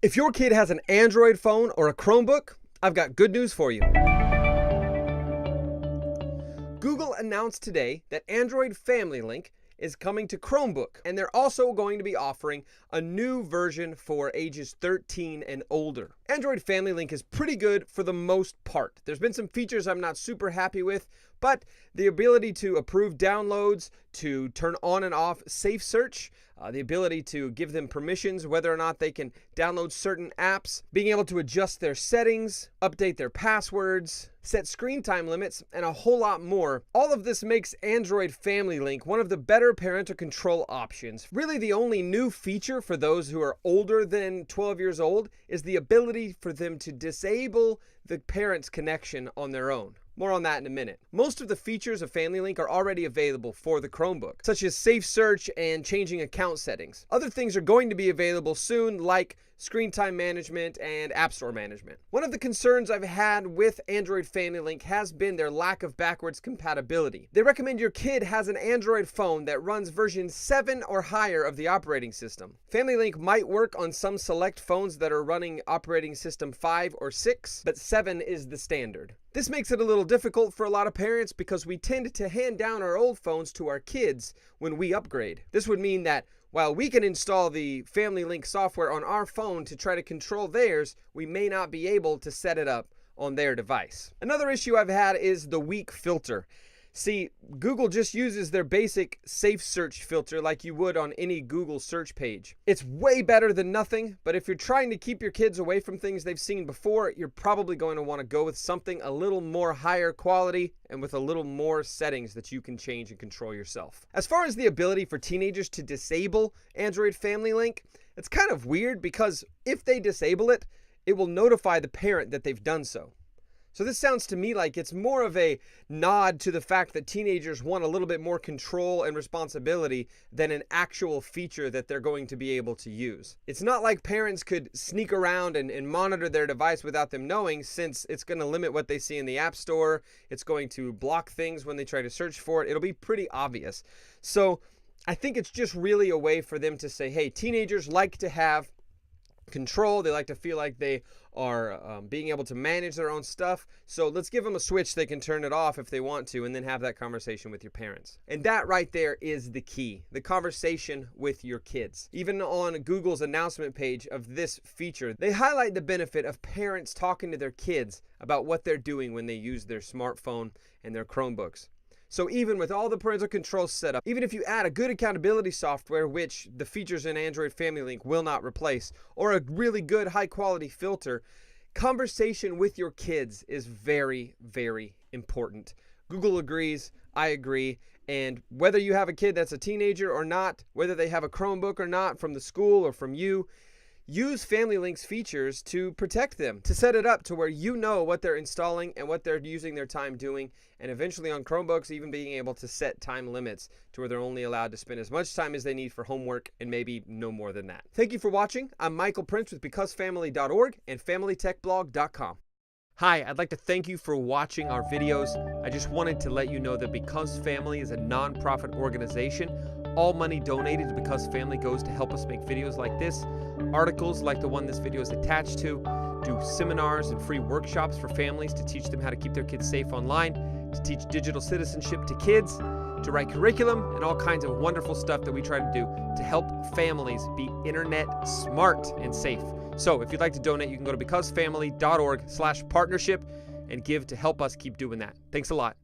If your kid has an Android phone or a Chromebook, I've got good news for you. Google announced today that Android FamilyLink is coming to Chromebook, and they're also going to be offering a new version for ages 13 and older. Android FamilyLink is pretty good for the most part. There's been some features I'm not super happy with, but the ability to approve downloads, to turn on and off safe search, the ability to give them permissions whether or not they can download certain apps, being able to adjust their settings, update their passwords, set screen time limits, and a whole lot more. All of this makes Android FamilyLink one of the better parental control options. Really, the only new feature for those who are older than 12 years old is the ability for them to disable the parent's connection on their own. More on that in a minute. Most of the features of FamilyLink are already available for the Chromebook, such as safe search and changing account settings. Other things are going to be available soon, like screen time management and app store management. One of the concerns I've had with Android FamilyLink has been their lack of backwards compatibility. They recommend your kid has an Android phone that runs version 7 or higher of the operating system. FamilyLink might work on some select phones that are running operating system 5 or 6, but 7 is the standard. This makes it a little difficult for a lot of parents because we tend to hand down our old phones to our kids when we upgrade. This would mean that while we can install the FamilyLink software on our phone to try to control theirs, we may not be able to set it up on their device. Another issue I've had is the weak filter. See, Google just uses their basic safe search filter like you would on any Google search page. It's way better than nothing, but if you're trying to keep your kids away from things they've seen before, you're probably going to want to go with something a little more higher quality and with a little more settings that you can change and control yourself. As far as the ability for teenagers to disable Android FamilyLink, it's kind of weird because if they disable it, it will notify the parent that they've done so. So this sounds to me like it's more of a nod to the fact that teenagers want a little bit more control and responsibility than an actual feature that they're going to be able to use. It's not like parents could sneak around and monitor their device without them knowing, since it's going to limit what they see in the App Store. It's going to block things when they try to search for it. It'll be pretty obvious. So I think it's just really a way for them to say, hey, teenagers like to have control. They like to feel like they are being able to manage their own stuff. So let's give them a switch they can turn it off if they want to, and then have that conversation with your parents. And that right there is the key, the conversation with your kids. Even on Google's announcement page of this feature, they highlight the benefit of parents talking to their kids about what they're doing when they use their smartphone and their Chromebooks. So even with all the parental controls set up, even if you add a good accountability software, which the features in Android FamilyLink will not replace, or a really good high quality filter, conversation with your kids is very, very important. Google agrees, I agree, and whether you have a kid that's a teenager or not, whether they have a Chromebook or not from the school or from you, use FamilyLink's features to protect them, to set it up to where you know what they're installing and what they're using their time doing, and eventually on Chromebooks even being able to set time limits to where they're only allowed to spend as much time as they need for homework and maybe no more than that. Thank you for watching. I'm Michael Prince with BecauseFamily.org and FamilyTechBlog.com. Hi, I'd like to thank you for watching our videos. I just wanted to let you know that Because Family is a non-profit organization. All money donated to Because Family goes to help us make videos like this, articles like the one this video is attached to, do seminars and free workshops for families to teach them how to keep their kids safe online, to teach digital citizenship to kids, to write curriculum, and all kinds of wonderful stuff that we try to do to help families be internet smart and safe. So if you'd like to donate, you can go to becausefamily.org/partnership and give to help us keep doing that. Thanks a lot.